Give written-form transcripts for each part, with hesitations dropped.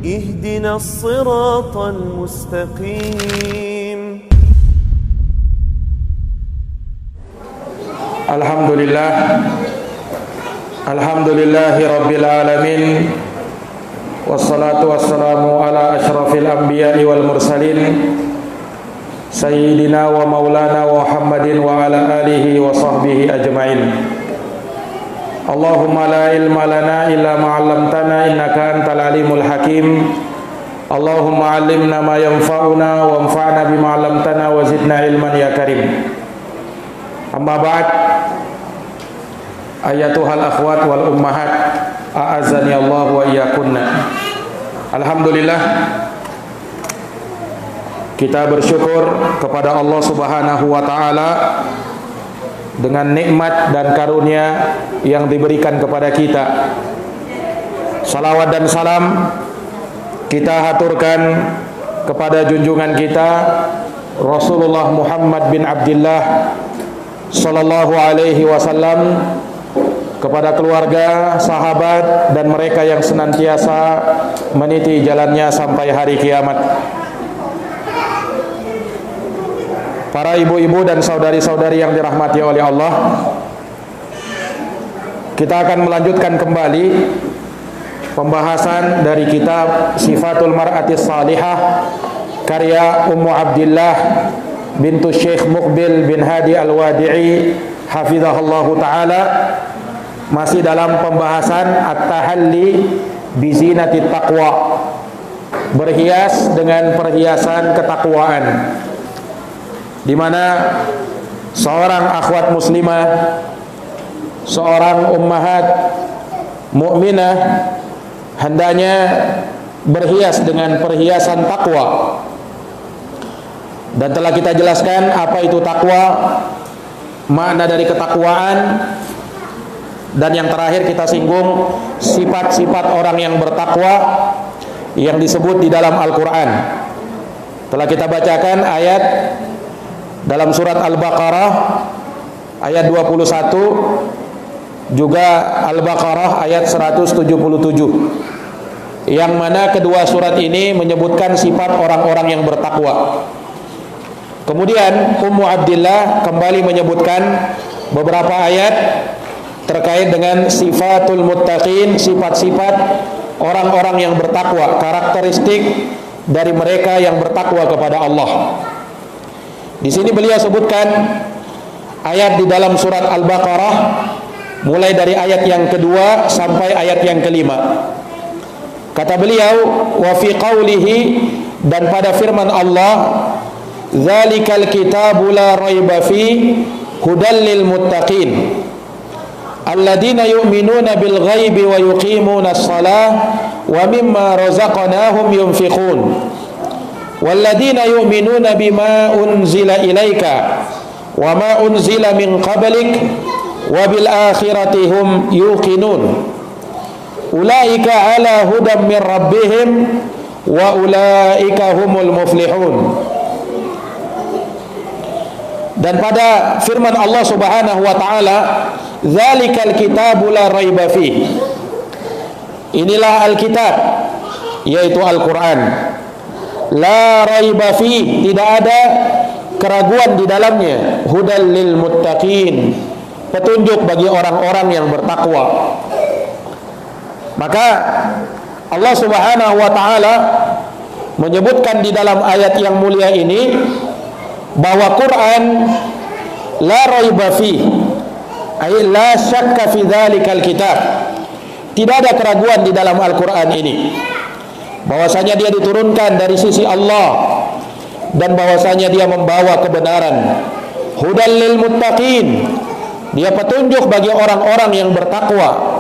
اهدنا الصراط المستقيم. Alhamdulillahi Rabbil Alamin. Wassalatu wassalamu ala ashrafil anbiya'i wal mursalin Sayyidina wa maulana Muhammadin wa ala alihi wa sahbihi ajma'in. Allahumma la ilma lana illa ma'allamtana innaka antal alimul hakim. Allahumma allimna ma yanfa'una wa anfa'na bima 'allamtana wa zidna ilman ya karim. Amma ba'd. Ayatuhal akhwat wal ummahat, a'azzani Allah wa iyyakunna. Alhamdulillah, kita bersyukur kepada Allah Subhanahu wa taala dengan nikmat dan karunia yang diberikan kepada kita. Salawat dan salam kita haturkan kepada junjungan kita Rasulullah Muhammad bin Abdullah sallallahu alaihi wasallam, kepada keluarga, sahabat, dan mereka yang senantiasa meniti jalannya sampai hari kiamat. Para ibu-ibu dan saudari-saudari yang dirahmati oleh Allah, kita akan melanjutkan kembali pembahasan dari kitab Sifatul Mar'atis Salihah karya Ummu Abdillah bintu Syekh Muqbil bin Hadi Al-Wadi'i hafizahullahu ta'ala, masih dalam pembahasan at-tahalli bizinatit taqwa, berhias dengan perhiasan ketakwaan, di mana seorang akhwat muslimah, seorang ummahat mukminah hendaknya berhias dengan perhiasan takwa. Dan telah kita jelaskan apa itu takwa, makna dari ketakwaan, dan yang terakhir kita singgung sifat-sifat orang yang bertakwa yang disebut di dalam Al-Quran. Telah kita bacakan ayat dalam surat Al-Baqarah ayat 21, juga Al-Baqarah ayat 177, yang mana kedua surat ini menyebutkan sifat orang-orang yang bertakwa. Kemudian Ummu Abdillah kembali menyebutkan beberapa ayat terkait dengan sifatul muttaqin, sifat-sifat orang-orang yang bertakwa, karakteristik dari mereka yang bertakwa kepada Allah. Di sini beliau sebutkan ayat di dalam surat Al-Baqarah mulai dari ayat yang kedua sampai ayat yang kelima. Kata beliau, wa fi qawlihi, dan pada firman Allah, dzalikal kitabu la raiba fi hudal lil muttaqin alladzina yu'minuna bil ghaibi wa yuqimuna as-shalah wa mimma razaqnahum yunfiqun walladzina yu'minuna bima unzila ilaika wa ma unzila min qablik wa bil akhirati hum yuqinun ulaika ala hudan min rabbihim wa ulaika humul muflihun. Dan pada firman Allah Subhanahu wa taala, dzalikal kitabu la raiba fi, inilah Alkitab, yaitu Al-Quran, la raiba fi, tidak ada keraguan di dalamnya, hudal lil muttaqin, petunjuk bagi orang-orang yang bertakwa. Maka Allah Subhanahu wa taala menyebutkan di dalam ayat yang mulia ini bahwa Quran la raiba fi, ay la syakka fi dzalikal kitab, tidak ada keraguan di dalam Al-Quran ini, bahwasanya dia diturunkan dari sisi Allah dan bahwasanya dia membawa kebenaran, hudal lil muttaqin, dia petunjuk bagi orang-orang yang bertakwa.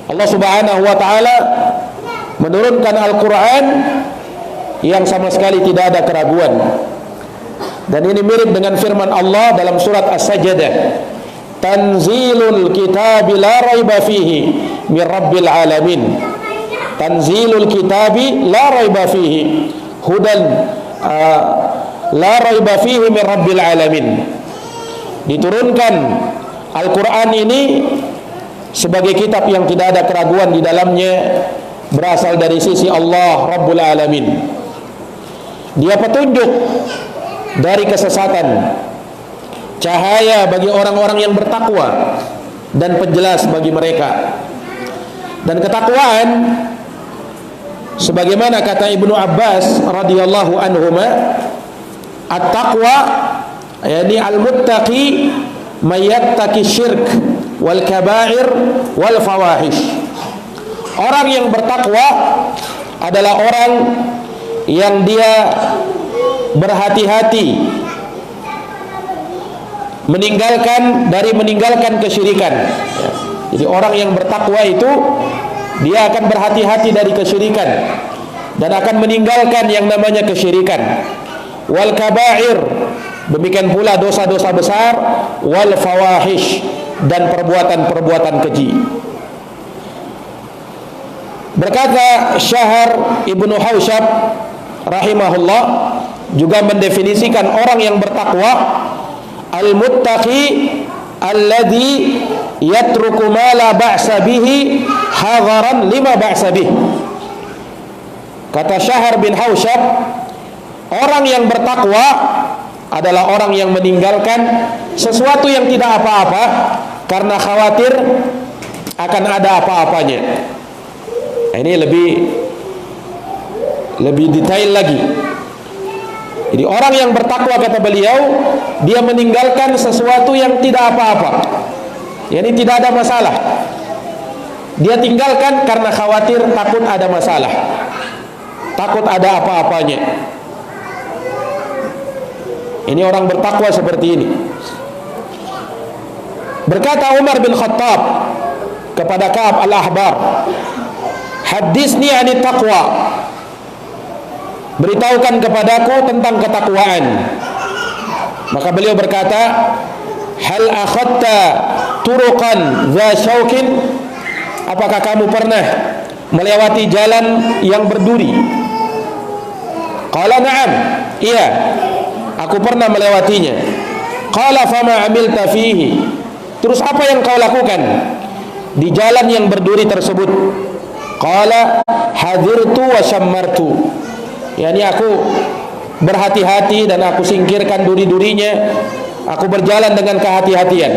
Allah Subhanahu wa taala menurunkan Al-Quran yang sama sekali tidak ada keraguan. Dan ini mirip dengan firman Allah dalam surat As-Sajdah, tanzilul kitabi la raiba fihi min rabbil alamin. Tanzilul kitabi la raiba fihi hudan la raiba fihi min rabbil alamin. Diturunkan Al-Quran ini sebagai kitab yang tidak ada keraguan di dalamnya berasal dari sisi Allah Rabbul Alamin. Dia petunjuk dari kesesatan, cahaya bagi orang-orang yang bertakwa, dan penjelas bagi mereka. Dan ketakwaan, sebagaimana kata Ibnu Abbas radhiyallahu anhuma, at-taqwa yani al-muttaqi may yattaqi syirk wal kaba'ir wal fawahish. Orang yang bertakwa adalah orang yang dia berhati-hati meninggalkan kesyirikan. Jadi orang yang bertakwa itu dia akan berhati-hati dari kesyirikan dan akan meninggalkan yang namanya kesyirikan. Wal kaba'ir, demikian pula dosa-dosa besar, wal fawahish, dan perbuatan-perbuatan keji. Berkata Syahr Ibnu Hausyab rahimahullah juga mendefinisikan orang yang bertakwa, al-muttaqi alladhi yatruku ma la ba'sa bihi hadharan lima ba'sa bih. Kata Syahr bin Hausyab, orang yang bertakwa adalah orang yang meninggalkan sesuatu yang tidak apa-apa karena khawatir akan ada apa-apanya. Ini lebih detail lagi. Jadi orang yang bertakwa, kata beliau, dia meninggalkan sesuatu yang tidak apa-apa, yani tidak ada masalah. Dia tinggalkan karena khawatir takut ada masalah, takut ada apa-apanya. Ini orang bertakwa seperti ini. Berkata Umar bin Khattab kepada Ka'ab al-Ahbar, hadisni anit taqwa, beritahukan kepadaku tentang ketakwaan. Maka beliau berkata, hal akhadta turuqan dha syaukin, apakah kamu pernah melewati jalan yang berduri? Qala na'am, iya, aku pernah melewatinya. Qala fama amilta fihi, terus apa yang kau lakukan di jalan yang berduri tersebut? Qala hadirtu wa syammartu, yani aku berhati-hati dan aku singkirkan duri-durinya, aku berjalan dengan kehati-hatian.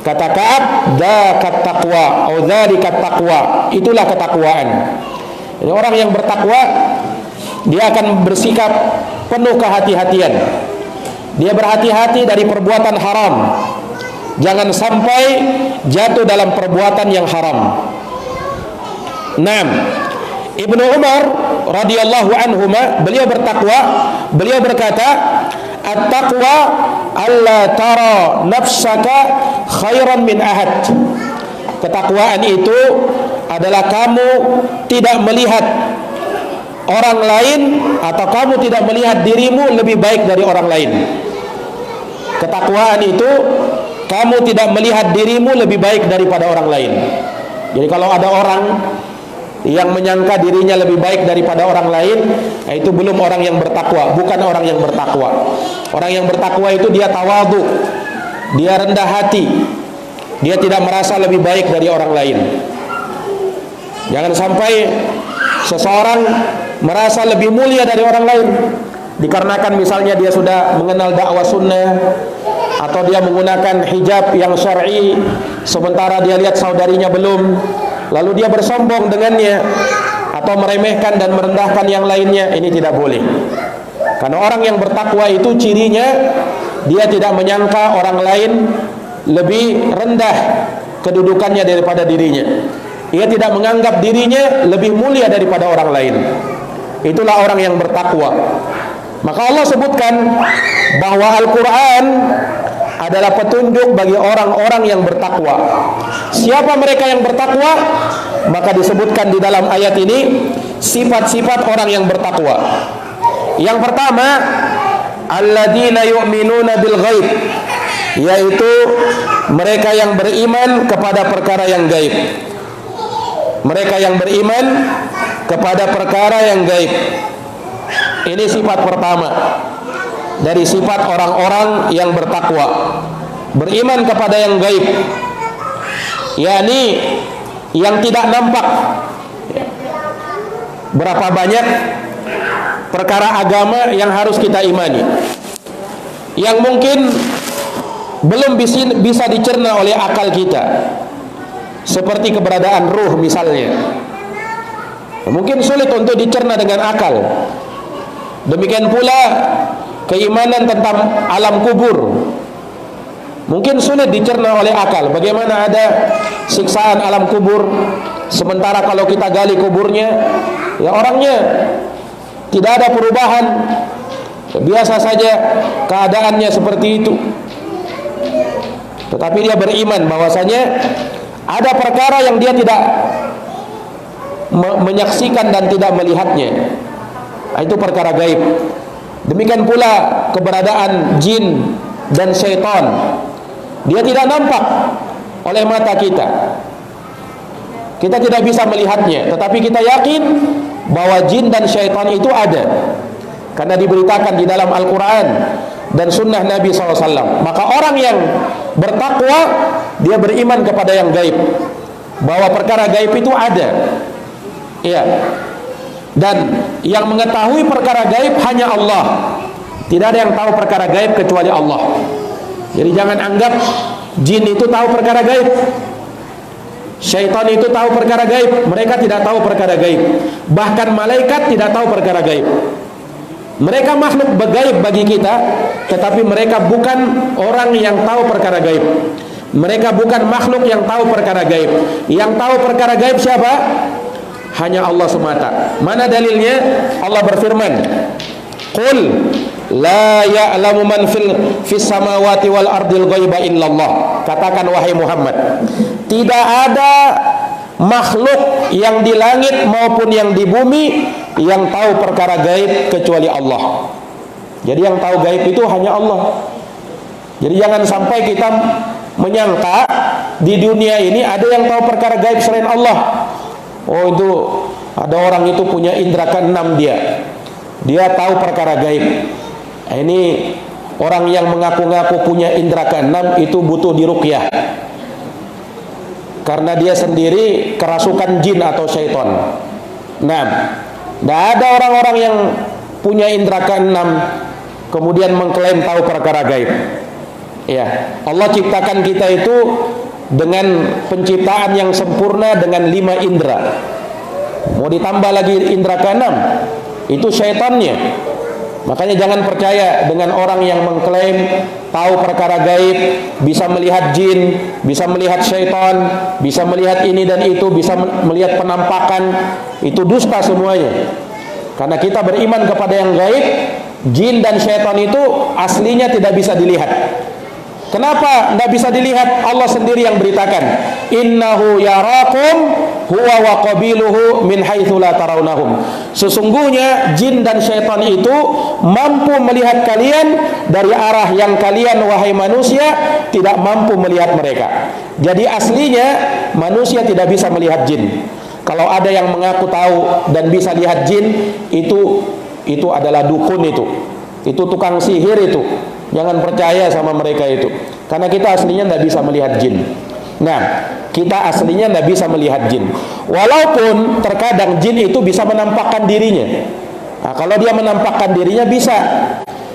Kata Ka'ab, dzakat taqwa atau dzalikat taqwa, itulah ketakwaan. Jadi orang yang bertakwa, dia akan bersikap penuh kehati-hatian. Dia berhati-hati dari perbuatan haram, jangan sampai jatuh dalam perbuatan yang haram. 6. Ibnu Umar radhiyallahu anhuma, beliau bertakwa, beliau berkata, at-taqwa alla tara nafsaka khairan min ahad. Ketakwaan itu adalah kamu tidak melihat orang lain, atau kamu tidak melihat dirimu lebih baik dari orang lain. Ketakwaan itu kamu tidak melihat dirimu lebih baik daripada orang lain. Jadi kalau ada orang yang menyangka dirinya lebih baik daripada orang lain, itu belum orang yang bertakwa, bukan orang yang bertakwa. Orang yang bertakwa itu dia tawadhu, dia rendah hati, dia tidak merasa lebih baik dari orang lain. Jangan sampai seseorang merasa lebih mulia dari orang lain dikarenakan misalnya dia sudah mengenal dakwah sunnah, atau dia menggunakan hijab yang syar'i, sementara dia lihat saudarinya belum, lalu dia bersombong dengannya atau meremehkan dan merendahkan yang lainnya. Ini tidak boleh. Karena orang yang bertakwa itu cirinya dia tidak menyangka orang lain lebih rendah kedudukannya daripada dirinya. Ia tidak menganggap dirinya lebih mulia daripada orang lain. Itulah orang yang bertakwa. Maka Allah sebutkan bahwa Al-Quran adalah petunjuk bagi orang-orang yang bertakwa. Siapa mereka yang bertakwa? Maka disebutkan di dalam ayat ini sifat-sifat orang yang bertakwa. Yang pertama, alladzina yu'minuna bil ghaib, yaitu mereka yang beriman kepada perkara yang gaib. Mereka yang beriman kepada perkara yang gaib. Ini sifat pertama dari sifat orang-orang yang bertakwa, beriman kepada yang gaib, yakni yang tidak nampak. Berapa banyak perkara agama yang harus kita imani, yang mungkin belum bisa dicerna oleh akal kita, seperti keberadaan ruh misalnya. Mungkin sulit untuk dicerna dengan akal. Demikian pula keimanan tentang alam kubur, mungkin sulit dicerna oleh akal. Bagaimana ada siksaan alam kubur, sementara kalau kita gali kuburnya, ya orangnya tidak ada perubahan, biasa saja keadaannya seperti itu. Tetapi dia beriman bahwasanya ada perkara yang dia tidak menyaksikan dan tidak melihatnya, itu perkara gaib. Demikian pula keberadaan jin dan syaitan, dia tidak nampak oleh mata kita, kita tidak bisa melihatnya, tetapi kita yakin bahwa jin dan syaitan itu ada, karena diberitakan di dalam Al-Quran dan sunnah Nabi SAW. Maka orang yang bertakwa, dia beriman kepada yang gaib, bahwa perkara gaib itu ada, ya. Dan yang mengetahui perkara gaib hanya Allah. Tidak ada yang tahu perkara gaib kecuali Allah. Jadi jangan anggap jin itu tahu perkara gaib, syaitan itu tahu perkara gaib. Mereka tidak tahu perkara gaib. Bahkan malaikat tidak tahu perkara gaib. Mereka makhluk gaib bagi kita, tetapi mereka bukan orang yang tahu perkara gaib. Mereka bukan makhluk yang tahu perkara gaib. Yang tahu perkara gaib siapa? Hanya Allah semata. Mana dalilnya? Allah berfirman, "Qul la ya'lamu man fis samawati wal ardil ghaiba illallah." Katakan wahai Muhammad, tidak ada makhluk yang di langit maupun yang di bumi yang tahu perkara gaib kecuali Allah. Jadi yang tahu gaib itu hanya Allah. Jadi jangan sampai kita menyangka di dunia ini ada yang tahu perkara gaib selain Allah. Oh, itu ada orang itu punya indera keenam, dia tahu perkara gaib. Ini orang yang mengaku-ngaku punya indera keenam itu butuh diruqyah, karena dia sendiri kerasukan jin atau syaitan. Nah, tidak ada orang-orang yang punya indera keenam kemudian mengklaim tahu perkara gaib. Ya, Allah ciptakan kita itu dengan penciptaan yang sempurna dengan 5 indera. Mau ditambah lagi indera keenam, itu syaitannya. Makanya jangan percaya dengan orang yang mengklaim tahu perkara gaib, bisa melihat jin, bisa melihat syaitan, bisa melihat ini dan itu, bisa melihat penampakan. Itu dusta semuanya. Karena kita beriman kepada yang gaib, jin dan syaitan itu aslinya tidak bisa dilihat. Kenapa tidak bisa dilihat? Allah sendiri yang beritakan, innahu yarakum huwa wa qabiluhu min haitsu la tarawnahum. Sesungguhnya jin dan syaitan itu mampu melihat kalian dari arah yang kalian wahai manusia tidak mampu melihat mereka. Jadi aslinya manusia tidak bisa melihat jin. Kalau ada yang mengaku tahu dan bisa lihat jin, itu adalah dukun, itu tukang sihir itu. Jangan percaya sama mereka itu, karena kita aslinya tidak bisa melihat jin. Nah, kita aslinya tidak bisa melihat jin. Walaupun terkadang jin itu bisa menampakkan dirinya. Nah, kalau dia menampakkan dirinya bisa.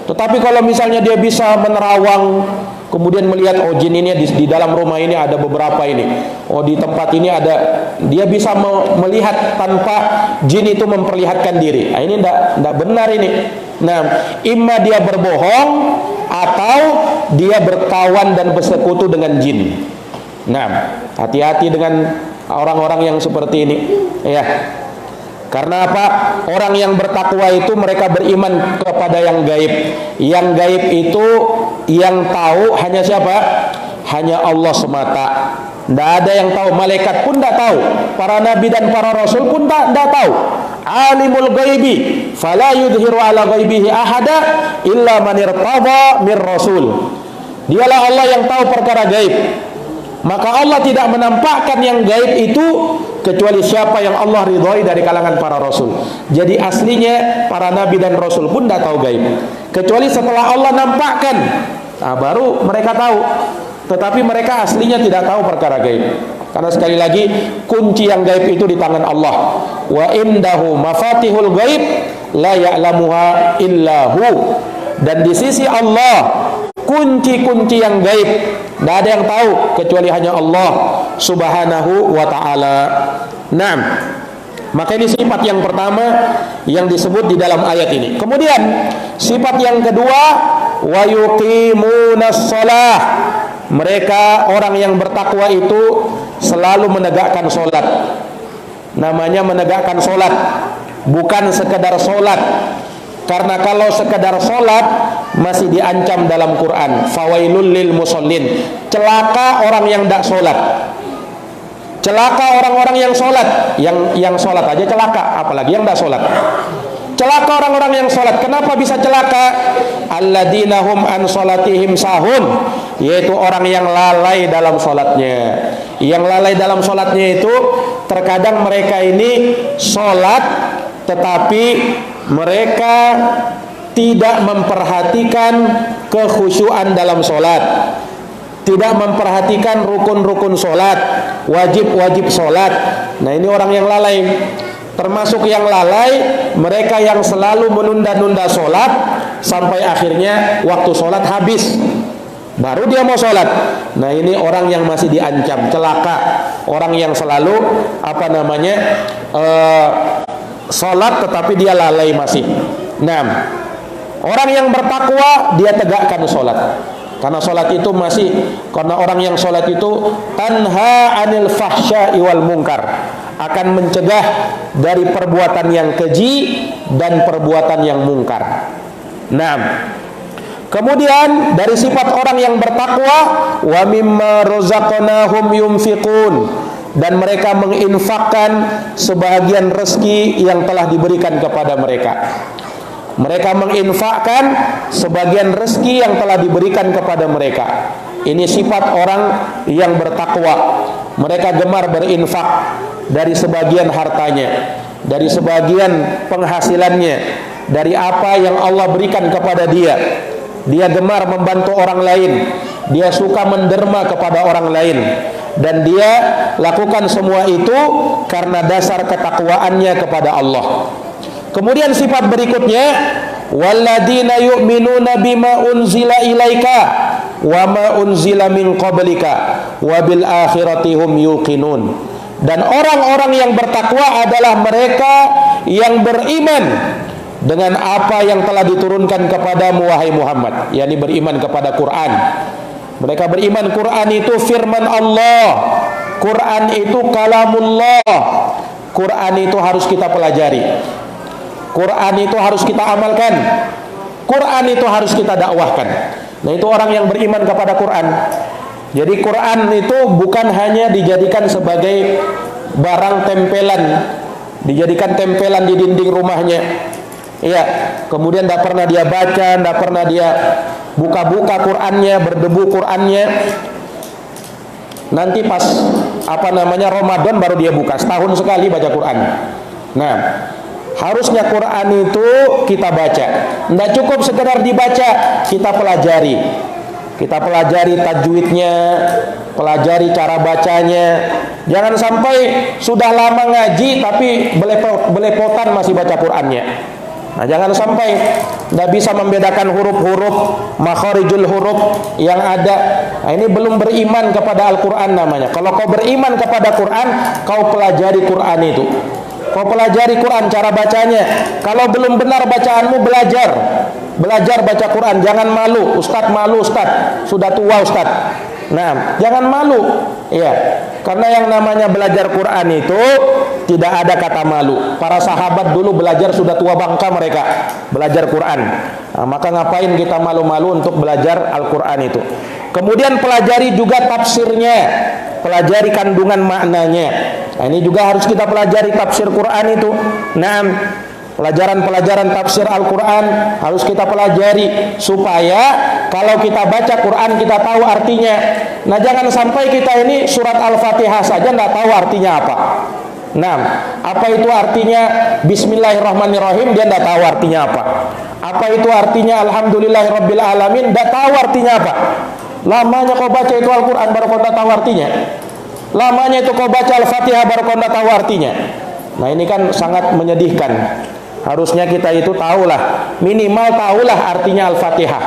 Tetapi kalau misalnya dia bisa menerawang, kemudian melihat, oh jin ini di dalam rumah ini ada beberapa ini, oh di tempat ini ada, dia bisa melihat tanpa jin itu memperlihatkan diri. Nah, ini tidak benar ini. Nah, imma dia berbohong atau dia berkawan dan bersekutu dengan jin. Nah, hati-hati dengan orang-orang yang seperti ini, ya. Karena apa? Orang yang bertakwa itu mereka beriman kepada yang gaib. Yang gaib itu yang tahu hanya siapa? Hanya Allah semata. Tidak ada yang tahu. Malaikat pun tidak tahu. Para nabi dan para rasul pun tidak tahu. Alimul ghaibi fala yudhiru ala ghaibihi ahada illa man irtada mir rasul. Dialah Allah yang tahu perkara gaib. Maka Allah tidak menampakkan yang gaib itu kecuali siapa yang Allah ridhoi dari kalangan para rasul. Jadi aslinya para nabi dan rasul pun tidak tahu gaib, kecuali setelah Allah nampakkan, nah baru mereka tahu. Tetapi mereka aslinya tidak tahu perkara gaib. Karena sekali lagi kunci yang gaib itu di tangan Allah. Wa indahu mafatihul gaib la ya'lamuha illahu. Dan di sisi Allah kunci-kunci yang gaib tidak ada yang tahu kecuali hanya Allah Subhanahu wa ta'ala. Naam. Maka ini sifat yang pertama yang disebut di dalam ayat ini. Kemudian sifat yang kedua, wa yuqimunas shalah. Mereka orang yang bertakwa itu selalu menegakkan sholat. Namanya menegakkan sholat, bukan sekedar sholat. Karena kalau sekedar sholat masih diancam dalam Quran, fawailul lil musallin, celaka orang yang tidak sholat. Celaka orang-orang yang sholat, yang sholat aja celaka, apalagi yang tidak sholat. Celaka orang-orang yang sholat. Kenapa bisa celaka? Alladzina hum an sholatihim sahun, yaitu orang yang lalai dalam sholatnya. Yang lalai dalam sholatnya itu terkadang mereka ini sholat tetapi mereka tidak memperhatikan kekhusyuan dalam sholat, tidak memperhatikan rukun-rukun sholat, wajib-wajib sholat. Nah, ini orang yang lalai. Termasuk yang lalai mereka yang selalu menunda-nunda sholat sampai akhirnya waktu sholat habis baru dia mau sholat. Nah, ini orang yang masih diancam celaka, orang yang selalu sholat tetapi dia lalai masih. Nah, orang yang bertakwa dia tegakkan sholat, karena sholat itu masih, karena orang yang sholat itu tanha anil fahsya'i wal munkar, akan mencegah dari perbuatan yang keji dan perbuatan yang mungkar. Nah, kemudian dari sifat orang yang bertakwa, wa mimma razaqnahum yunfiqun, dan mereka menginfakkan sebahagian rezeki yang telah diberikan kepada mereka. Mereka menginfakkan sebagian rezeki yang telah diberikan kepada mereka. Ini sifat orang yang bertakwa. Mereka gemar berinfak dari sebagian hartanya, dari sebagian penghasilannya, dari apa yang Allah berikan kepada dia. Dia gemar membantu orang lain, dia suka menderma kepada orang lain, dan dia lakukan semua itu karena dasar ketakwaannya kepada Allah. Kemudian sifat berikutnya, walladzina yu'minuna bima unzila ilaika wa ma unzila min qablika wa bil akhirati hum yuqinun. Dan orang-orang yang bertakwa adalah mereka yang beriman dengan apa yang telah diturunkan kepadamu wahai Muhammad, yakni beriman kepada Quran. Mereka beriman Quran itu firman Allah, Quran itu kalamullah, Quran itu harus kita pelajari, Quran itu harus kita amalkan, Quran itu harus kita dakwahkan. Nah, itu orang yang beriman kepada Quran. Jadi Quran itu bukan hanya dijadikan sebagai barang tempelan, dijadikan tempelan di dinding rumahnya. Iya, kemudian tidak pernah dia baca, tidak pernah dia buka-buka Qurannya, berdebu Qurannya. Nanti pas Ramadan baru dia buka, setahun sekali baca Quran. Nah, harusnya Quran itu kita baca. Tidak cukup sekedar dibaca, kita pelajari. Kita pelajari tajwidnya, pelajari cara bacanya. Jangan sampai sudah lama ngaji tapi belepotan masih baca Qurannya. Nah, jangan sampai tidak bisa membedakan huruf-huruf, makharijul huruf yang ada. Nah, ini belum beriman kepada Al-Quran namanya. Kalau kau beriman kepada Quran, kau pelajari Quran itu. Kau pelajari Quran, cara bacanya. Kalau belum benar bacaanmu, belajar baca Quran. Jangan malu, malu Ustaz, sudah tua Ustaz. Nah, jangan malu. Ya, karena yang namanya belajar Quran itu tidak ada kata malu. Para sahabat dulu belajar sudah tua bangka mereka belajar Quran. Nah, maka ngapain kita malu-malu untuk belajar Al-Quran itu? Kemudian pelajari juga tafsirnya, pelajari kandungan maknanya. Nah, ini juga harus kita pelajari tafsir Quran itu. Nah, pelajaran-pelajaran tafsir Al-Quran harus kita pelajari supaya kalau kita baca Quran kita tahu artinya. Nah, jangan sampai kita ini surat Al-Fatihah saja tidak tahu artinya apa. Nah, apa itu artinya Bismillahirrahmanirrahim, dia tidak tahu artinya apa. Apa itu artinya Alhamdulillahirabbil alamin, tidak tahu artinya apa. Lamanya kau baca itu Al-Quran baru kau tahu artinya. Lamanya itu kau baca Al-Fatihah baru kau tahu artinya. Nah ini kan sangat menyedihkan. Harusnya kita itu tahulah, minimal tahulah artinya Al-Fatihah.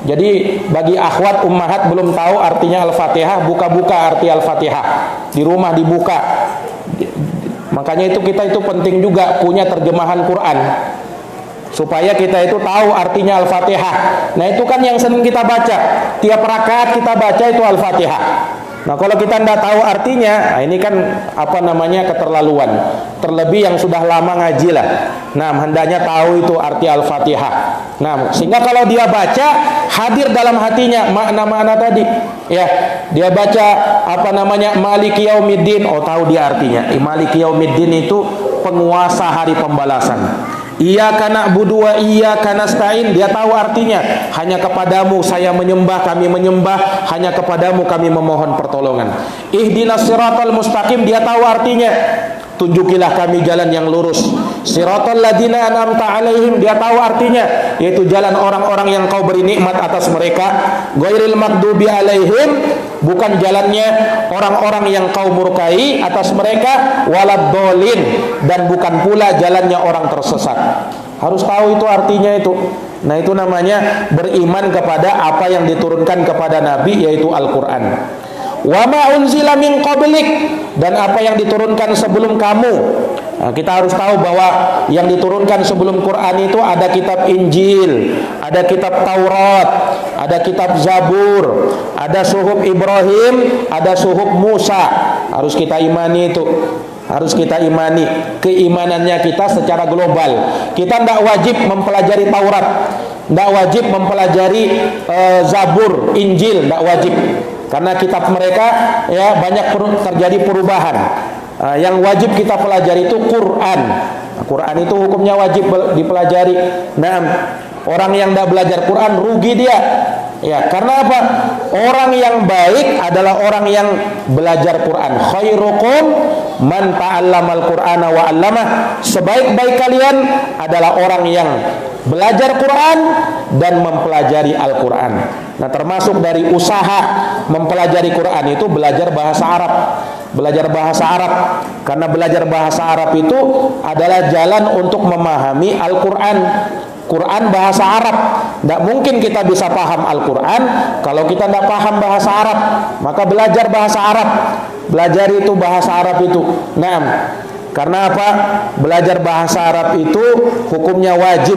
Jadi bagi akhwat ummahat belum tahu artinya Al-Fatihah, buka-buka arti Al-Fatihah. Di rumah dibuka. Makanya itu kita itu penting juga punya terjemahan Quran, supaya kita itu tahu artinya Al-Fatihah. Nah itu kan yang sering kita baca, tiap rakaat kita baca itu Al-Fatihah. Nah kalau kita tidak tahu artinya, nah ini kan apa namanya keterlaluan. Terlebih yang sudah lama ngaji lah. Nah hendaknya tahu itu arti Al-Fatihah. Nah sehingga kalau dia baca hadir dalam hatinya makna-makna tadi. Ya, dia baca apa namanya Maliki Yaumiddin, oh tahu dia artinya. Maliki Yaumiddin itu penguasa hari pembalasan. Iyyaka na'budu wa iyyaka nasta'in, dia tahu artinya. Hanya kepadamu saya menyembah, kami menyembah, hanya kepadamu kami memohon pertolongan. Ihdinas siratal mustaqim, dia tahu artinya. Tunjukilah kami jalan yang lurus. Siratal ladzina an'amta 'alaihim, dia tahu artinya, yaitu jalan orang-orang yang kau beri nikmat atas mereka. Ghairil maghdubi 'alaihim, bukan jalannya orang-orang yang kau murkai atas mereka. Waladdallin, dan bukan pula jalannya orang tersesat. Harus tahu itu artinya itu. Nah itu namanya beriman kepada apa yang diturunkan kepada Nabi, yaitu Al-Quran. Wa ma unzila min qablik, dan apa yang diturunkan sebelum kamu. Nah, kita harus tahu bahwa yang diturunkan sebelum Quran itu ada kitab Injil, ada kitab Taurat, ada kitab Zabur, ada suhuf Ibrahim, ada suhuf Musa. Harus kita imani itu. Harus kita imani. Keimanannya kita secara global. Kita tidak wajib mempelajari Taurat, tidak wajib mempelajari Zabur, Injil, tidak wajib. Karena kitab mereka ya banyak terjadi perubahan. Yang wajib kita pelajari itu Quran. Quran itu hukumnya wajib dipelajari. Nah, orang yang tidak belajar Quran rugi dia. Ya, karena apa? Orang yang baik adalah orang yang belajar Quran. Khairukum man ta'allamal Qur'ana wa 'allamah. Sebaik-baik kalian adalah orang yang belajar Quran dan mempelajari Al-Quran. Nah, termasuk dari usaha mempelajari Quran itu belajar bahasa Arab. Belajar bahasa Arab, karena belajar bahasa Arab itu adalah jalan untuk memahami Al-Quran. Quran bahasa Arab. Tidak mungkin kita bisa paham Al-Quran kalau kita tidak paham bahasa Arab. Maka belajar bahasa Arab. Belajar itu bahasa Arab itu. Nah, karena apa? Belajar bahasa Arab itu hukumnya wajib,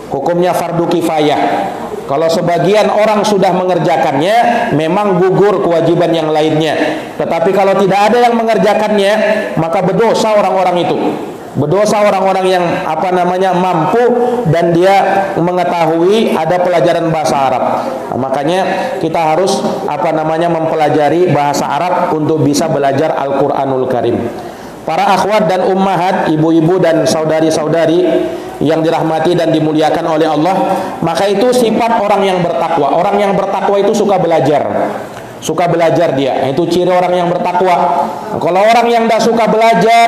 hukumnya fardu kifayah. Kalau sebagian orang sudah mengerjakannya, memang gugur kewajiban yang lainnya. Tetapi kalau tidak ada yang mengerjakannya, maka berdosa orang-orang itu. Berdosa orang-orang yang mampu dan dia mengetahui ada pelajaran bahasa Arab. Nah, makanya kita harus mempelajari bahasa Arab untuk bisa belajar Al-Quranul Karim. Para akhwat dan ummahat, ibu-ibu dan saudari-saudari yang dirahmati dan dimuliakan oleh Allah, maka itu sifat orang yang bertakwa. Orang yang bertakwa itu suka belajar. Suka belajar dia, itu ciri orang yang bertakwa. Kalau orang yang tidak suka belajar,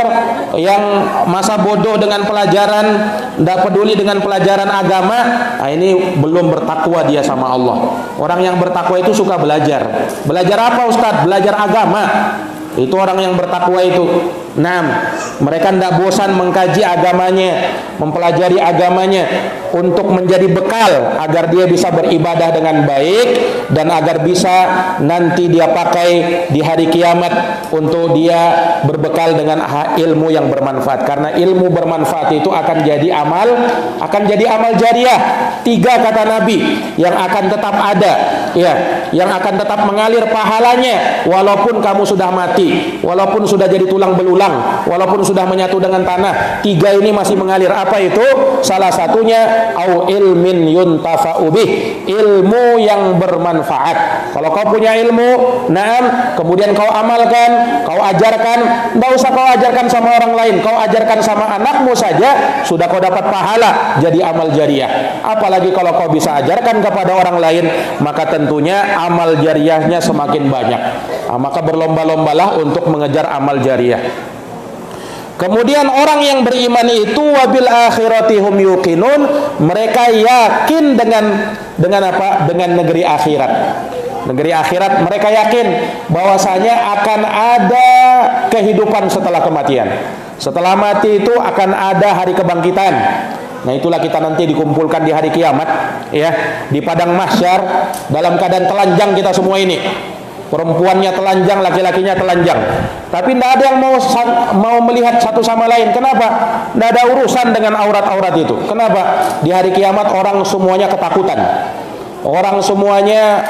yang masa bodoh dengan pelajaran, tidak peduli dengan pelajaran agama, nah ini belum bertakwa dia sama Allah. Orang yang bertakwa itu suka belajar. Belajar apa Ustadz? Belajar agama. Itu orang yang bertakwa itu. Nah, mereka tidak bosan mengkaji agamanya, mempelajari agamanya untuk menjadi bekal agar dia bisa beribadah dengan baik dan agar bisa nanti dia pakai di hari kiamat untuk dia berbekal dengan ilmu yang bermanfaat. Karena ilmu bermanfaat itu akan jadi amal jariah. 3 kata Nabi yang akan tetap ada, ya, yang akan tetap mengalir pahalanya walaupun kamu sudah mati, walaupun sudah jadi tulang belulang, walaupun sudah menyatu dengan tanah. 3 ini masih mengalir. Apa itu? Salah satunya au ilmin yuntafa'u bih, ilmu yang bermanfaat. Kalau kau punya ilmu, kemudian kau amalkan, kau ajarkan, tidak usah kau ajarkan sama orang lain, kau ajarkan sama anakmu saja, sudah kau dapat pahala, jadi amal jariah. Apalagi kalau kau bisa ajarkan kepada orang lain, maka tentunya amal jariahnya semakin banyak. Maka berlomba-lombalah untuk mengejar amal jariah. Kemudian orang yang beriman itu wabil akhirati hum yuqinun, mereka yakin dengan apa? Dengan negeri akhirat. negeri akhirat, mereka yakin bahwasanya akan ada kehidupan setelah kematian. Setelah mati itu akan ada hari kebangkitan. Nah, itulah kita nanti dikumpulkan di hari kiamat, ya, di padang mahsyar dalam keadaan telanjang kita semua ini. Perempuannya telanjang, laki-lakinya telanjang. Tapi tidak ada yang mau melihat satu sama lain. Kenapa? Tidak ada urusan dengan aurat-aurat itu. Kenapa? Di hari kiamat orang semuanya ketakutan. Orang semuanya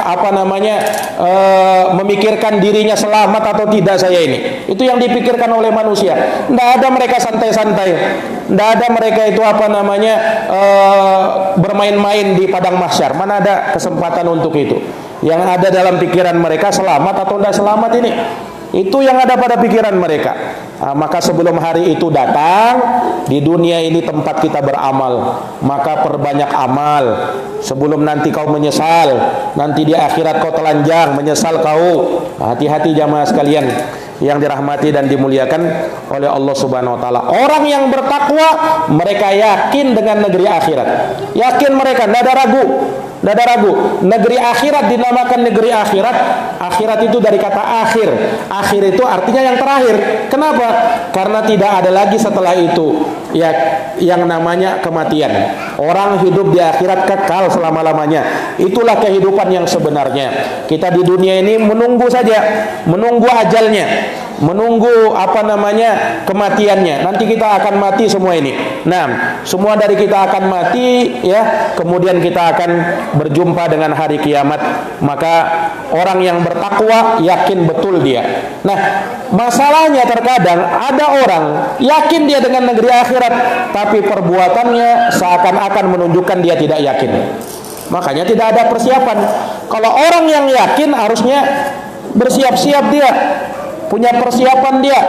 memikirkan dirinya selamat atau tidak saya ini. Itu yang dipikirkan oleh manusia. Tidak ada mereka santai-santai. Tidak ada mereka itu bermain-main di padang mahsyar. Mana ada kesempatan untuk itu? Yang ada dalam pikiran mereka selamat atau tidak selamat ini. Itu yang ada pada pikiran mereka. Maka sebelum hari itu datang, di dunia ini tempat kita beramal, maka perbanyak amal sebelum nanti kau menyesal. Nanti di akhirat kau telanjang, menyesal kau. Hati-hati jamaah sekalian yang dirahmati dan dimuliakan oleh Allah Subhanahu wa taala. Orang yang bertakwa, mereka yakin dengan negeri akhirat. Yakin mereka, tidak ada ragu. Tidak ada ragu. Negeri akhirat dinamakan negeri akhirat. Akhirat itu dari kata akhir. Akhir itu artinya yang terakhir. Kenapa? Karena tidak ada lagi setelah itu ya yang namanya kematian. Orang hidup di akhirat kekal selama-lamanya. Itulah kehidupan yang sebenarnya. Kita di dunia ini menunggu saja, menunggu ajalnya, menunggu kematiannya. Nanti kita akan mati semua ini. Nah, semua dari kita akan mati, ya. Kemudian kita akan berjumpa dengan hari kiamat. Maka orang yang bertakwa yakin betul dia. Nah, masalahnya terkadang ada orang yakin dia dengan negeri akhirat, tapi perbuatannya seakan-akan menunjukkan dia tidak yakin. Makanya tidak ada persiapan. Kalau orang yang yakin harusnya bersiap-siap dia, punya persiapan dia.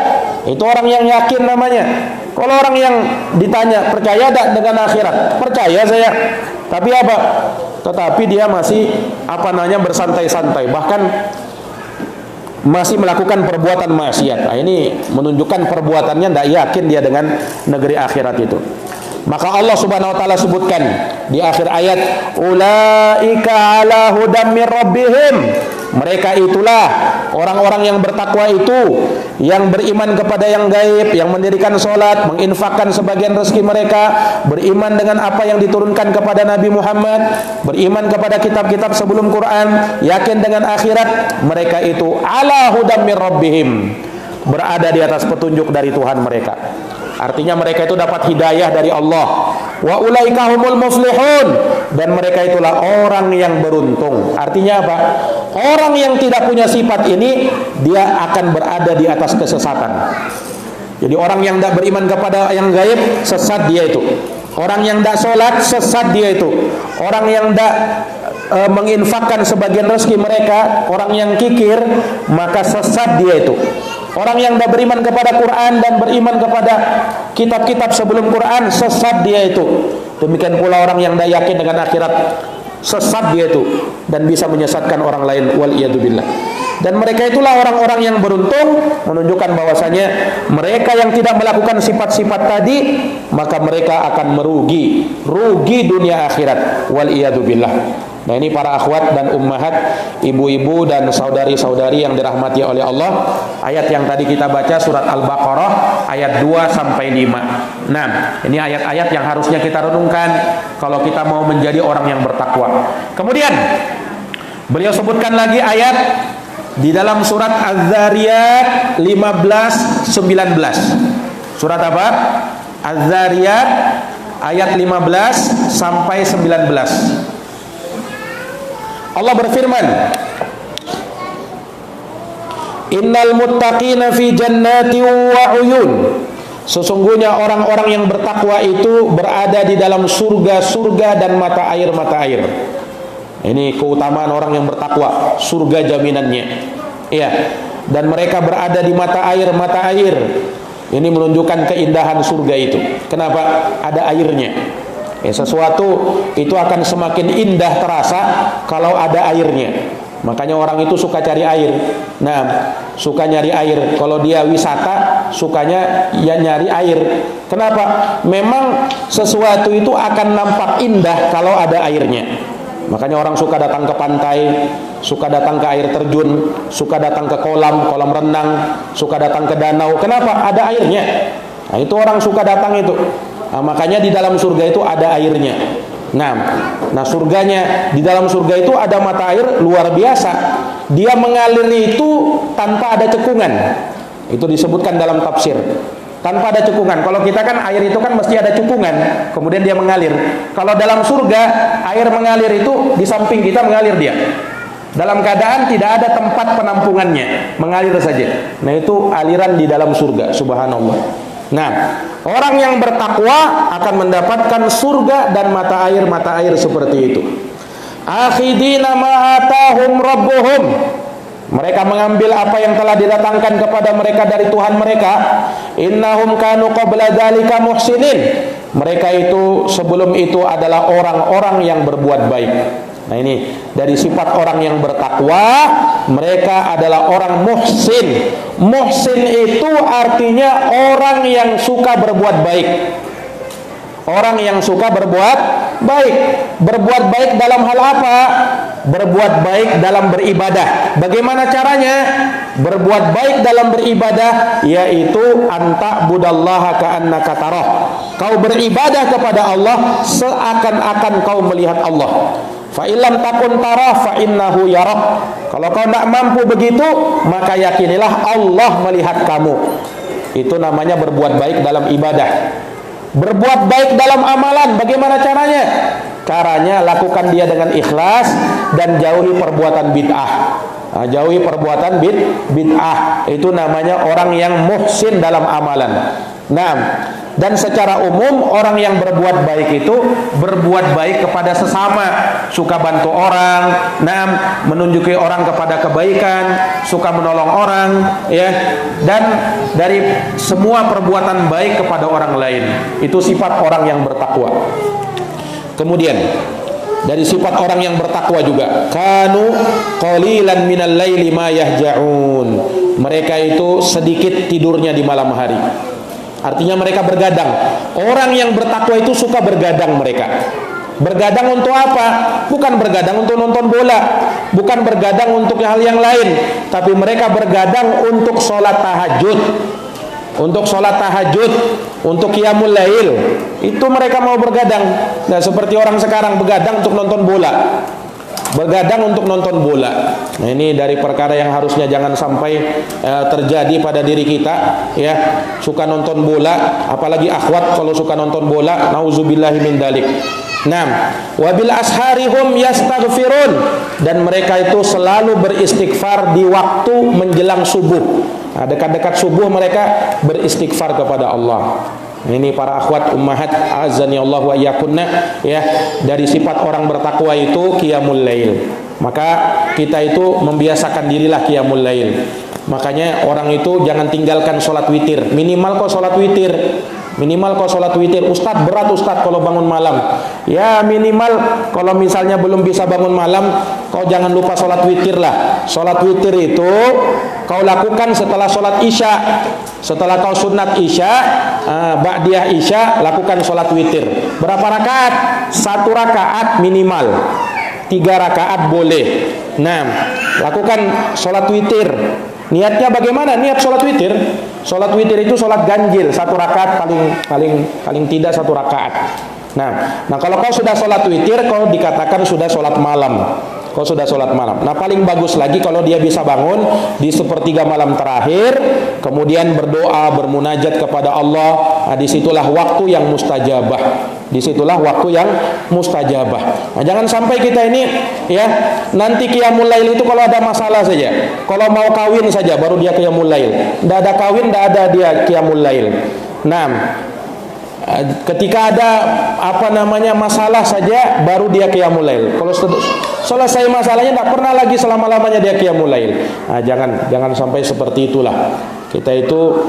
Itu orang yang yakin namanya. Kalau orang yang ditanya percaya tak dengan akhirat, percaya saya. Tapi apa? Tetapi dia masih bersantai-santai, bahkan masih melakukan perbuatan maksiat. Nah, ini menunjukkan perbuatannya tidak yakin dia dengan negeri akhirat itu. Maka Allah Subhanahu wa taala sebutkan di akhir ayat, ulaika ala hudam mir rabbihim. Mereka itulah orang-orang yang bertakwa itu, yang beriman kepada yang gaib, yang mendirikan sholat, menginfakkan sebagian rezeki mereka, beriman dengan apa yang diturunkan kepada Nabi Muhammad, beriman kepada kitab-kitab sebelum Quran, yakin dengan akhirat. Mereka itu ala hudam mir rabbihim, berada di atas petunjuk dari Tuhan mereka. Artinya mereka itu dapat hidayah dari Allah. Wa ulaika humul muflihun, dan mereka itulah orang yang beruntung. Artinya apa? Orang yang tidak punya sifat ini, dia akan berada di atas kesesatan. Jadi orang yang tidak beriman kepada yang gaib, sesat dia itu. Orang yang tidak sholat, sesat dia itu. Orang yang tidak menginfakkan sebagian rezeki mereka, orang yang kikir, maka sesat dia itu. Orang yang tidak beriman kepada Quran dan beriman kepada kitab-kitab sebelum Quran, sesat dia itu. Demikian pula orang yang tidak yakin dengan akhirat, sesat dia itu, dan bisa menyesatkan orang lain, wal iyadzubillah. Dan mereka itulah orang-orang yang beruntung, menunjukkan bahwasanya mereka yang tidak melakukan sifat-sifat tadi, maka mereka akan merugi dunia akhirat, wal iyadzubillah. Nah, ini para akhwat dan ummahat, ibu-ibu dan saudari-saudari yang dirahmati oleh Allah. Ayat yang tadi kita baca surat Al-Baqarah ayat 2 sampai 5. Nah, ini ayat-ayat yang harusnya kita renungkan kalau kita mau menjadi orang yang bertakwa. Kemudian beliau sebutkan lagi ayat di dalam surat Az-Zariyat 15-19. Surat apa? Az-Zariyat ayat 15 sampai 19. Allah berfirman, innal muttaqina fi jannati wa uyun. Sesungguhnya orang-orang yang bertakwa itu berada di dalam surga-surga dan mata air. Ini keutamaan orang yang bertakwa, surga jaminannya. Iya. Dan mereka berada di mata air. Ini menunjukkan keindahan surga itu. Kenapa? Ada airnya. Sesuatu itu akan semakin indah terasa kalau ada airnya. Makanya orang itu suka cari air. Nah, suka nyari air. Kalau dia wisata, sukanya ya nyari air. Kenapa? Memang sesuatu itu akan nampak indah kalau ada airnya. Makanya orang suka datang ke pantai, suka datang ke air terjun, suka datang ke kolam renang, suka datang ke danau. Kenapa? Ada airnya. Nah, itu orang suka datang itu. Nah, makanya di dalam surga itu ada airnya. Nah surganya, di dalam surga itu ada mata air luar biasa. Dia mengalir itu tanpa ada cekungan. Itu disebutkan dalam tafsir. Tanpa ada cekungan. Kalau kita kan air itu kan mesti ada cekungan, kemudian dia mengalir. Kalau dalam surga, air mengalir itu di samping kita mengalir dia. Dalam keadaan tidak ada tempat penampungannya, mengalir saja. Nah itu aliran di dalam surga, subhanallah. Nah, orang yang bertakwa akan mendapatkan surga dan mata air seperti itu. Akhidina ma atahum rabbuhum. Mereka mengambil apa yang telah didatangkan kepada mereka dari Tuhan mereka. Innahum kanu qabla dzalika muhsinin. Mereka itu sebelum itu adalah orang-orang yang berbuat baik. Nah ini dari sifat orang yang bertakwa, mereka adalah orang muhsin. Muhsin itu artinya orang yang suka berbuat baik. Orang yang suka berbuat baik. Berbuat baik dalam hal apa? Berbuat baik dalam beribadah. Bagaimana caranya? Berbuat baik dalam beribadah yaitu anta budallaha ka'annaka tarah. Kau beribadah kepada Allah seakan-akan kau melihat Allah. Fa illam takun tarah fa innahu yarak. Kalau kau tidak mampu begitu, maka yakinilah Allah melihat kamu. Itu namanya berbuat baik dalam ibadah. Berbuat baik dalam amalan, bagaimana caranya? Caranya lakukan dia dengan ikhlas dan jauhi perbuatan bid'ah. Nah, jauhi perbuatan bid'ah. Itu namanya orang yang muhsin dalam amalan. Nah, dan secara umum orang yang berbuat baik itu berbuat baik kepada sesama, suka bantu orang, menunjuki orang kepada kebaikan, suka menolong orang, ya, dan dari semua perbuatan baik kepada orang lain. Itu sifat orang yang bertakwa. Kemudian dari sifat orang yang bertakwa juga, kanu qalilan minal laili ma yahja'un. Mereka itu sedikit tidurnya di malam hari. Artinya mereka bergadang. Orang yang bertakwa itu suka bergadang mereka. Bergadang untuk apa? Bukan bergadang untuk nonton bola, bukan bergadang untuk hal yang lain, tapi mereka bergadang untuk sholat tahajud. Untuk sholat tahajud, untuk qiyamul lail. Itu mereka mau bergadang. Nah, seperti orang sekarang bergadang untuk nonton bola. Bergadang untuk nonton bola. Nah, ini dari perkara yang harusnya jangan sampai terjadi pada diri kita, ya. Suka nonton bola, apalagi akhwat kalau suka nonton bola, nauzubillahi min dalik. Nah, wabil asharihum yastaghfirun, dan mereka itu selalu beristighfar di waktu menjelang subuh. Nah, dekat-dekat subuh mereka beristighfar kepada Allah. Ini para akhwat ummahat azani Allah wa iyyakunna, ya, dari sifat orang bertakwa itu qiyamul lail. Maka kita itu membiasakan dirilah qiyamul lail. Makanya orang itu jangan tinggalkan sholat witir. Minimal kok sholat witir. Minimal kau sholat witir. Ustadz, berat Ustadz kalau bangun malam. Ya minimal kalau misalnya belum bisa bangun malam, kau jangan lupa sholat witir lah. Sholat witir itu kau lakukan setelah sholat isya. Setelah kau sunat isya, ba'diyah isya, lakukan sholat witir. Berapa rakaat? 1 rakaat minimal. 3 rakaat boleh. Nah, lakukan sholat witir. Niatnya bagaimana? Niat sholat witir. Sholat witir itu sholat ganjil, 1 rakaat paling tidak 1 rakaat. Nah kalau kau sudah sholat witir, kau dikatakan sudah sholat malam. Kau sudah sholat malam. Nah paling bagus lagi kalau dia bisa bangun di sepertiga malam terakhir, kemudian berdoa, bermunajat kepada Allah. Nah, disitulah waktu yang mustajabah. Disitulah waktu yang mustajabah. Nah, jangan sampai kita ini, ya, nanti qiyamul lail itu kalau ada masalah saja. Kalau mau kawin saja baru dia qiyamul lail. Tidak ada kawin, tidak ada dia qiyamul lail. Nah, ketika ada masalah saja baru dia qiyamul lail. Kalau selesai masalahnya tidak pernah lagi selama-lamanya dia qiyamul lail. Nah, jangan sampai seperti itulah. Kita itu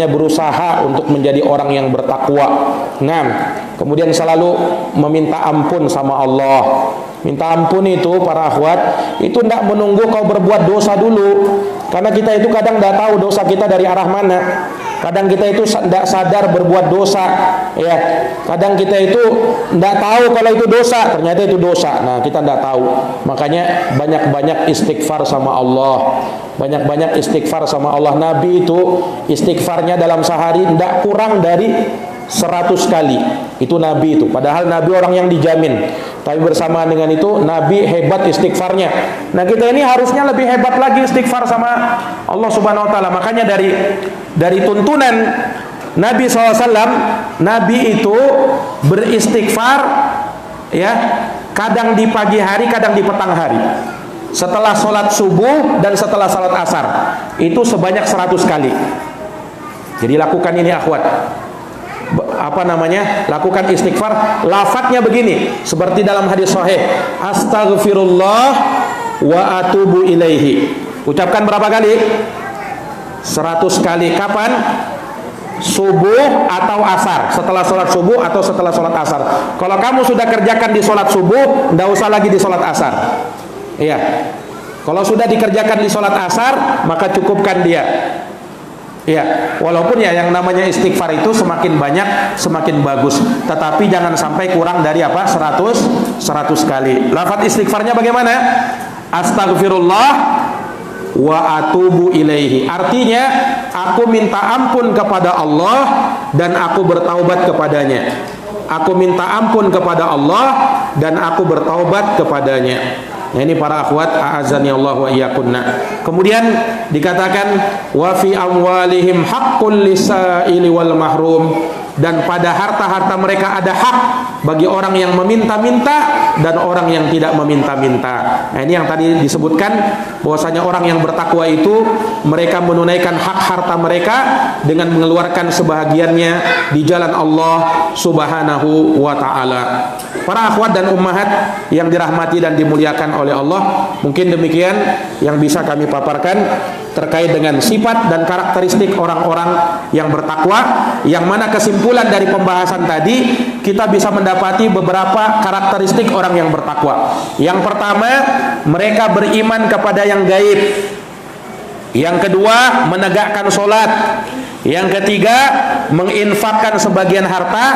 berusaha untuk menjadi orang yang bertakwa. Nah, kemudian selalu meminta ampun sama Allah. Minta ampun itu para akhwat, itu tidak menunggu kau berbuat dosa dulu. Karena kita itu kadang tidak tahu dosa kita dari arah mana. Kadang kita itu tidak sadar berbuat dosa, ya. Kadang kita itu tidak tahu kalau itu dosa, ternyata itu dosa. Nah, kita tidak tahu. Makanya banyak-banyak istighfar sama Allah. Banyak-banyak istighfar sama Allah. Nabi itu istighfarnya dalam sehari tidak kurang dari 100 kali. Itu Nabi itu. Padahal Nabi orang yang dijamin. Tapi bersamaan dengan itu Nabi hebat istighfarnya. Nah, kita ini harusnya lebih hebat lagi istighfar sama Allah Subhanahu wa taala. Makanya dari tuntunan Nabi SAW, Nabi itu beristighfar, ya, kadang di pagi hari, kadang di petang hari. Setelah sholat subuh dan setelah sholat asar. Itu sebanyak 100 kali. Jadi lakukan ini akhwat. Lakukan istighfar. Lafadznya begini, seperti dalam hadis sahih, astaghfirullah wa atubu ilaihi. Ucapkan berapa kali? 100 kali. Kapan? Subuh atau asar. Setelah sholat subuh atau setelah sholat asar. Kalau kamu sudah kerjakan di sholat subuh, tidak usah lagi di sholat asar. Iya. Kalau sudah dikerjakan di sholat asar, maka cukupkan dia. Ya, walaupun ya yang namanya istighfar itu semakin banyak semakin bagus, tetapi jangan sampai kurang dari 100 kali. Lafaz istighfarnya bagaimana? Astaghfirullah wa atubu ilaihi. Artinya aku minta ampun kepada Allah dan aku bertaubat kepadanya. Aku minta ampun kepada Allah dan aku bertaubat kepadanya. Nah, ini para akhwat, a'azani Allah wa iyyakunna. Kemudian dikatakan wa fi amwalihim haqqul lisaili wal mahrum, dan pada harta-harta mereka ada hak bagi orang yang meminta-minta dan orang yang tidak meminta-minta. Nah, ini yang tadi disebutkan bahwasanya orang yang bertakwa itu mereka menunaikan hak harta mereka dengan mengeluarkan sebahagiannya di jalan Allah Subhanahu wa taala. Para akhwat dan ummahat yang dirahmati dan dimuliakan oleh Allah, mungkin demikian yang bisa kami paparkan terkait dengan sifat dan karakteristik orang-orang yang bertakwa, yang mana kesimpulan dari pembahasan tadi kita bisa mendapati beberapa karakteristik orang yang bertakwa. Yang pertama, mereka beriman kepada yang gaib. Yang kedua, menegakkan sholat. Yang ketiga, menginfakkan sebagian harta.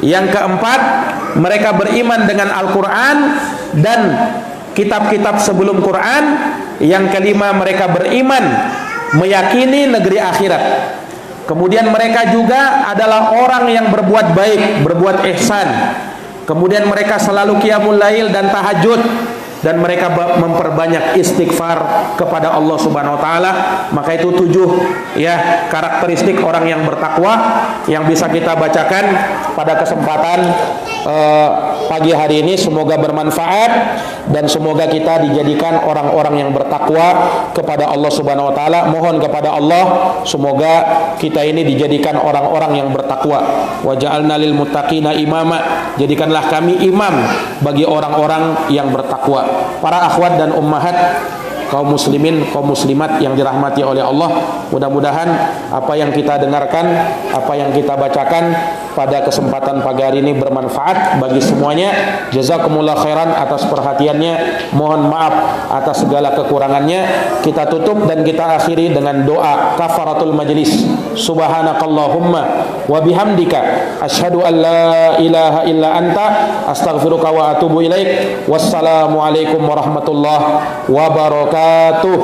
Yang keempat, mereka beriman dengan Al-Quran dan kitab-kitab sebelum Quran. Yang kelima, mereka beriman meyakini negeri akhirat. Kemudian mereka juga adalah orang yang berbuat baik, berbuat ihsan. Kemudian mereka selalu qiyamul lail dan tahajud, dan mereka memperbanyak istighfar kepada Allah Subhanahu wa taala. Maka itu 7 ya karakteristik orang yang bertakwa yang bisa kita bacakan pada kesempatan pagi hari ini. Semoga bermanfaat dan semoga kita dijadikan orang-orang yang bertakwa kepada Allah Subhanahu wa taala. Mohon kepada Allah semoga kita ini dijadikan orang-orang yang bertakwa. Wa ja'alna lil muttaqina imama. Jadikanlah kami imam bagi orang-orang yang bertakwa. Para akhwat dan ummahat, kaum muslimin, kaum muslimat yang dirahmati oleh Allah, mudah-mudahan apa yang kita dengarkan, apa yang kita bacakan pada kesempatan pagi hari ini bermanfaat bagi semuanya. Jazakumullah khairan atas perhatiannya. Mohon maaf atas segala kekurangannya. Kita tutup dan kita akhiri dengan doa kafaratul majlis. Subhanakallahumma wa bihamdika asyhadu an la ilaha illa anta astaghfiruka wa atubu ilaik. Wassalamualaikum warahmatullahi wabarakatuh.